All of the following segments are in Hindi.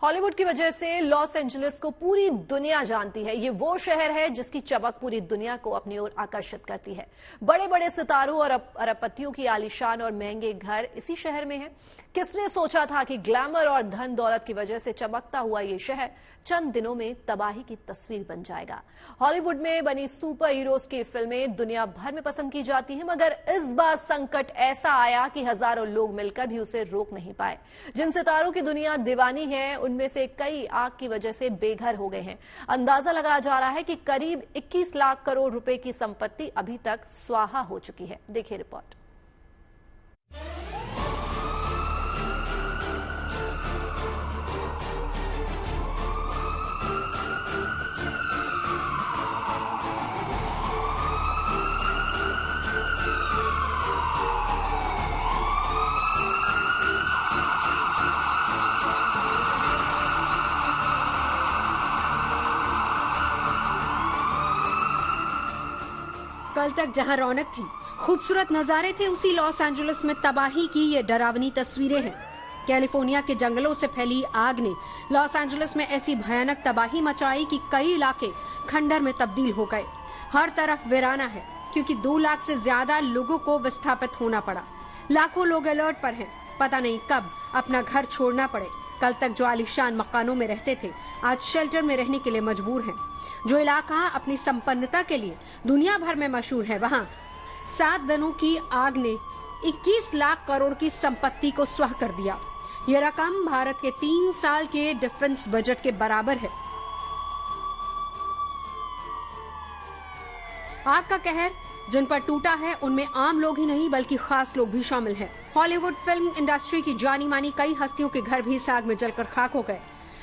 हॉलीवुड की वजह से लॉस एंजलिस को पूरी दुनिया जानती है। ये वो शहर है जिसकी चमक पूरी दुनिया को अपनी ओर आकर्षित करती है। बड़े बड़े सितारों और अरबपतियों की आलीशान और महंगे घर इसी शहर में हैं। किसने सोचा था कि ग्लैमर और धन दौलत की वजह से चमकता हुआ ये शहर चंद दिनों में तबाही की तस्वीर बन जाएगा। हॉलीवुड में बनी सुपर हीरोज की फिल्में दुनिया भर में पसंद की जाती हैं, मगर इस बार संकट ऐसा आया कि हजारों लोग मिलकर भी उसे रोक नहीं पाए। जिन सितारों की दुनिया दीवानी है, उनमें से कई आग की वजह से बेघर हो गए हैं। अंदाजा लगाया जा रहा है कि करीब 21 लाख करोड़ रुपए की संपत्ति अभी तक स्वाहा हो चुकी है। देखिए रिपोर्ट। कल तक जहां रौनक थी, खूबसूरत नजारे थे, उसी लॉस एंजलिस में तबाही की ये डरावनी तस्वीरें हैं। कैलिफोर्निया के जंगलों से फैली आग ने लॉस एंजलिस में ऐसी भयानक तबाही मचाई कि कई इलाके खंडर में तब्दील हो गए। हर तरफ वीराना है, क्योंकि 2 लाख से ज्यादा लोगों को विस्थापित होना पड़ा। लाखों लोग अलर्ट पर हैं, पता नहीं कब अपना घर छोड़ना पड़े। कल तक जो आलीशान मकानों में रहते थे, आज शेल्टर में रहने के लिए मजबूर हैं। जो इलाका अपनी संपन्नता के लिए दुनिया भर में मशहूर है, वहां 7 दिनों की आग ने 21 लाख करोड़ की संपत्ति को स्वाह कर दिया। यह रकम भारत के 3 साल के डिफेंस बजट के बराबर है। आग का कहर जिन पर टूटा है, उनमें आम लोग ही नहीं बल्कि खास लोग भी शामिल हैं। हॉलीवुड फिल्म इंडस्ट्री की जानी मानी कई हस्तियों के घर भी इस आग में जलकर खाक हो गए।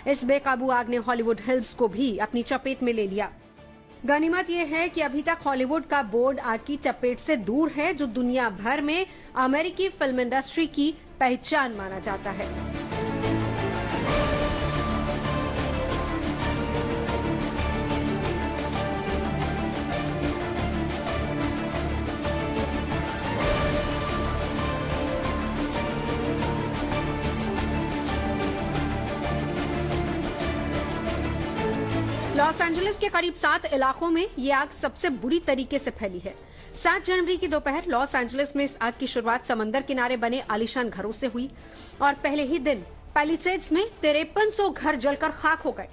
इस बेकाबू आग ने हॉलीवुड हिल्स को भी अपनी चपेट में ले लिया। गनीमत यह है कि अभी तक हॉलीवुड का बोर्ड आग की चपेट से दूर है, जो दुनिया भर में अमेरिकी फिल्म इंडस्ट्री की पहचान माना जाता है। लॉस एंजलिस के करीब 7 इलाकों में ये आग सबसे बुरी तरीके से फैली है। 7 जनवरी की दोपहर लॉस एंजलिस में इस आग की शुरुआत समंदर किनारे बने आलीशान घरों से हुई और पहले ही दिन पैलिसेड्स में 5300 घर जलकर खाक हो गए।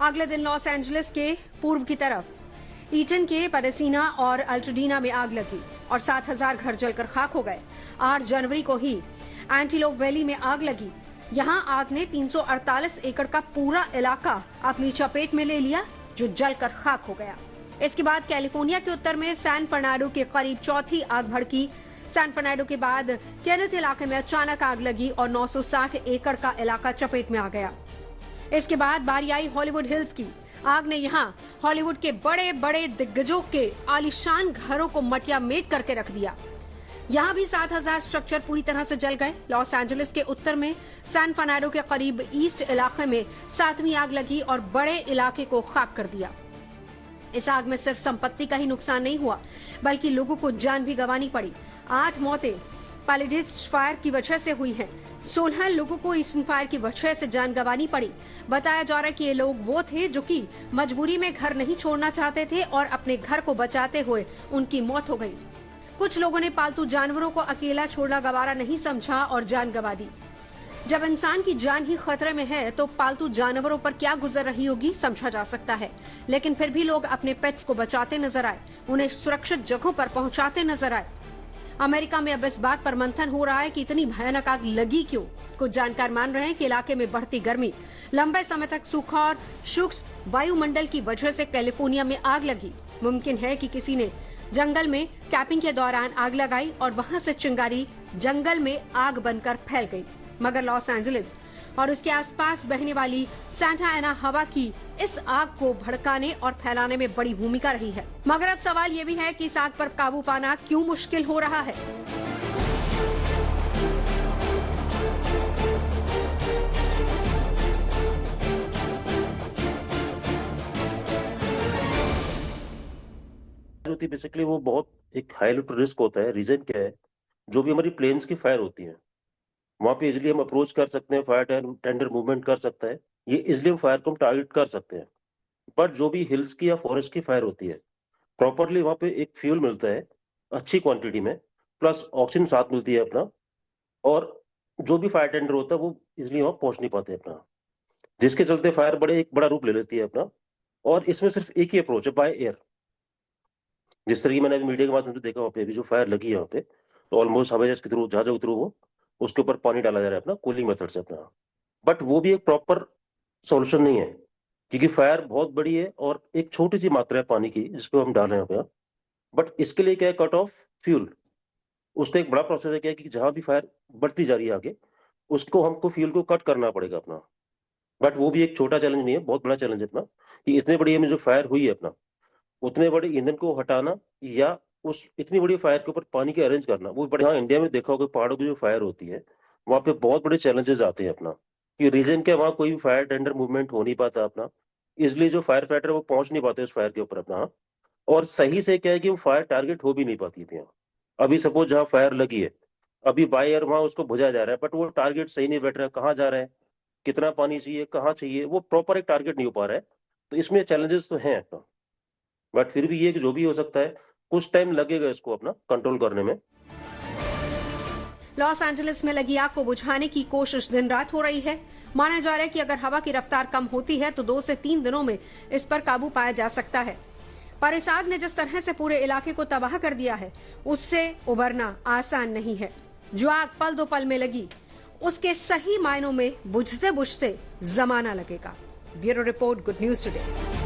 अगले दिन लॉस एंजलिस के पूर्व की तरफ ईटन के पेडेसिना और अल्टोडीना में आग लगी और 7000 घर जलकर खाक हो गए। 8 जनवरी को ही एंटीलोप वैली में आग लगी। यहाँ आग ने 348 एकड़ का पूरा इलाका अपनी चपेट में ले लिया, जो जलकर खाक हो गया। इसके बाद कैलिफोर्निया के उत्तर में सैन फर्नांडो के करीब चौथी आग भड़की। सैन फर्नांडो के बाद केनेथ इलाके में अचानक आग लगी और 960 एकड़ का इलाका चपेट में आ गया। इसके बाद बारी आई हॉलीवुड हिल्स की। आग ने यहाँ हॉलीवुड के बड़े बड़े दिग्गजों के आलीशान घरों को मटिया मेट करके रख दिया। यहाँ भी 7000 स्ट्रक्चर पूरी तरह से जल गए। लॉस एंजलिस के उत्तर में सैन फर्नांडो के करीब ईस्ट इलाके में 7वीं आग लगी और बड़े इलाके को खाक कर दिया। इस आग में सिर्फ संपत्ति का ही नुकसान नहीं हुआ, बल्कि लोगों को जान भी गंवानी पड़ी। 8 मौतें पैलिसेड्स फायर की वजह से हुई हैं। 16 लोगों को इस फायर की वजह से जान गंवानी पड़ी। बताया जा रहा है कि ये लोग वो थे जो कि मजबूरी में घर नहीं छोड़ना चाहते थे और अपने घर को बचाते हुए उनकी मौत हो गई। कुछ लोगों ने पालतू जानवरों को अकेला छोड़ना गवारा नहीं समझा और जान गंवा दी। जब इंसान की जान ही खतरे में है, तो पालतू जानवरों पर क्या गुजर रही होगी समझा जा सकता है। लेकिन फिर भी लोग अपने पेट्स को बचाते नजर आए, उन्हें सुरक्षित जगहों पर पहुंचाते नजर आए। अमेरिका में अब इस बात पर मंथन हो रहा है कि इतनी भयानक आग लगी क्यों। कुछ जानकार मान रहे हैं कि इलाके में बढ़ती गर्मी, लंबे समय तक सूखा और शुष्क वायुमंडल की वजह से कैलिफोर्निया में आग लगी। मुमकिन है कि किसी ने जंगल में कैंपिंग के दौरान आग लगाई और वहां से चिंगारी जंगल में आग बनकर फैल गई। मगर लॉस एंजलिस और उसके आसपास बहने वाली सांता एना हवा की इस आग को भड़काने और फैलाने में बड़ी भूमिका रही है। मगर अब सवाल ये भी है कि इस आग पर काबू पाना क्यों मुश्किल हो रहा है। होती है बेसिकली वो बहुत एक हाई लेवल रिस्क होता है। रीजन क्या है, जो भी हमारी प्लेन्स की फायर होती है वहां पे इजिली हम अप्रोच कर सकते हैं, फायर टेंडर मूवमेंट कर सकता है, ये इजिली फायर को हम टारगेट कर सकते हैं। बट जो भी हिल्स की या फॉरेस्ट की फायर होती है, प्रॉपरली वहां पे एक फ्यूल मिलता है अच्छी क्वांटिटी में, प्लस ऑक्सीजन साथ मिलती है अपना, और जो भी फायर टेंडर होता है वो इजिली वहां पहुंच नहीं पाते अपना, जिसके चलते फायर एक बड़ा रूप ले लेती है अपना। और इसमें सिर्फ एक ही अप्रोच है, बाय एयर। जिस तरह की मैंने अभी मीडिया के माध्यम से देखा, वहाँ पे अभी जो फायर लगी है वहाँ पे, तो ऑलमोस्ट हवाई जहाज के थ्रू, जहाज के थ्रू वो उसके ऊपर पानी डाला जा रहा है अपना, कूलिंग मेथड से अपना। बट वो भी एक प्रॉपर सॉल्यूशन नहीं है, क्योंकि फायर बहुत बड़ी है और एक छोटी सी मात्रा है पानी की जिसको हम डाल रहे हैं यहाँ पे। बट इसके लिए क्या है, कट ऑफ फ्यूल। उसका एक बड़ा प्रोसेस है, क्या है कि जहां भी फायर बढ़ती जा रही है आगे, उसको हमको फ्यूल को कट करना पड़ेगा अपना। बट वो भी एक छोटा चैलेंज नहीं है, बहुत बड़ा चैलेंज है अपना, कि इतने बड़ी में जो फायर हुई है अपना, उतने बड़े ईंधन को हटाना, या उस इतनी बड़ी फायर के ऊपर पानी के अरेंज करना, वो बड़े। हाँ, इंडिया में देखा होगा पहाड़ों की जो फायर होती है, वहां पे बहुत बड़े चैलेंजेस आते हैं अपना, कि रीजन क्या, वहाँ कोई भी फायर टेंडर मूवमेंट हो नहीं पाता अपना, इसलिए जो फायर फाइटर वो पहुंच नहीं पाते उस फायर के ऊपर अपना। हाँ, और सही से क्या है कि वो फायर टारगेट हो भी नहीं पाती थी। अभी सपोज जहाँ फायर लगी है, अभी बाय एयर वहां उसको बुझाया जा रहा है, बट वो टारगेट सही नहीं बैठ रहा है, कहाँ जा रहा है, कितना पानी चाहिए, कहाँ चाहिए, वो प्रॉपर एक टारगेट नहीं हो पा रहा है। तो इसमें चैलेंजेस तो हैं अपना, बट फिर भी ये कि जो भी हो सकता है, कुछ टाइम लगेगा इसको अपना कंट्रोल करने में। लॉस एंजलिस में लगी आग को बुझाने की कोशिश दिन रात हो रही है। माना जा रहा है कि अगर हवा की रफ्तार कम होती है तो 2 से 3 दिनों में इस पर काबू पाया जा सकता है। पर इस आग ने जिस तरह से पूरे इलाके को तबाह कर दिया है, उससे उबरना आसान नहीं है। जो आग पल दो पल में लगी, उसके सही मायनों में बुझते बुझते जमाना लगेगा। Bureau report, good news today.